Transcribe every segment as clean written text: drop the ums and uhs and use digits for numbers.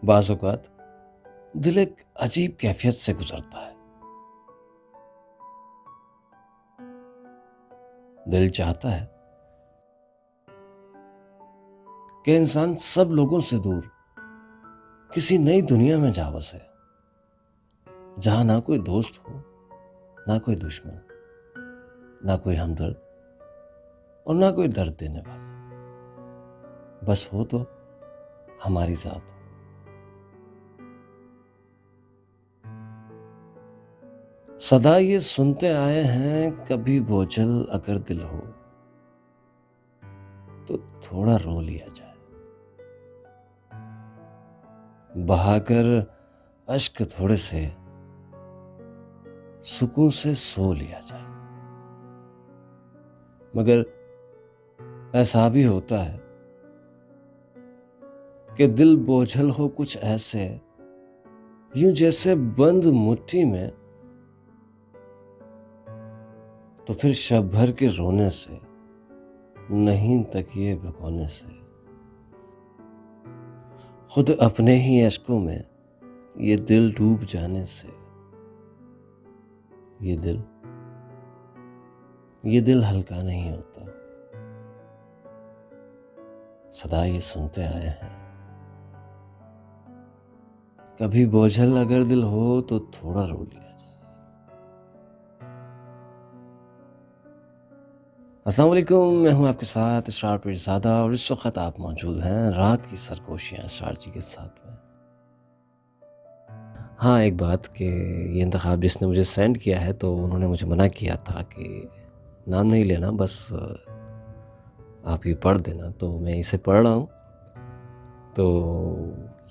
बाज़ औक़ात दिल एक अजीब कैफ़ियत से गुज़रता है। दिल चाहता है कि इंसान सब लोगों से दूर किसी नई दुनिया में जा बसे, जहाँ ना कोई दोस्त हो, ना कोई दुश्मन, ना कोई हमदर्द और ना कोई दर्द देने वाला। बस हो तो हमारी ज़ात। सदा ये सुनते आए हैं, कभी बोझल अगर दिल हो तो थोड़ा रो लिया जाए, बहाकर अश्क थोड़े से सुकून से सो लिया जाए। मगर ऐसा भी होता है कि दिल बोझल हो कुछ ऐसे, यूं जैसे बंद मुट्ठी में, तो फिर शब भर के रोने से, नहीं तकिए भिगोने से, खुद अपने ही अश्कों में ये दिल डूब जाने से, ये दिल हल्का नहीं होता। सदा ये सुनते आए हैं, कभी बोझल अगर दिल हो तो थोड़ा रो लिया जाए। अस्सलाम वालेकुम, मैं हूं आपके साथ इसरार पीरज़ादा और इस वक्त आप मौजूद हैं रात की सरगोशियाँ इसरार जी के साथ में। हाँ, एक बात कि ये इंतखाब जिसने मुझे सेंड किया है तो उन्होंने मुझे मना किया था कि नाम नहीं लेना, बस आप ये पढ़ देना, तो मैं इसे पढ़ रहा हूँ। तो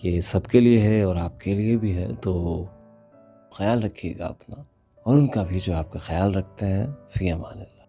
ये सबके लिए है और आपके लिए भी है, तो ख़याल रखिएगा अपना और उनका भी जो आपका ख़याल रखते हैं। फ़ी अमानिल्लाह।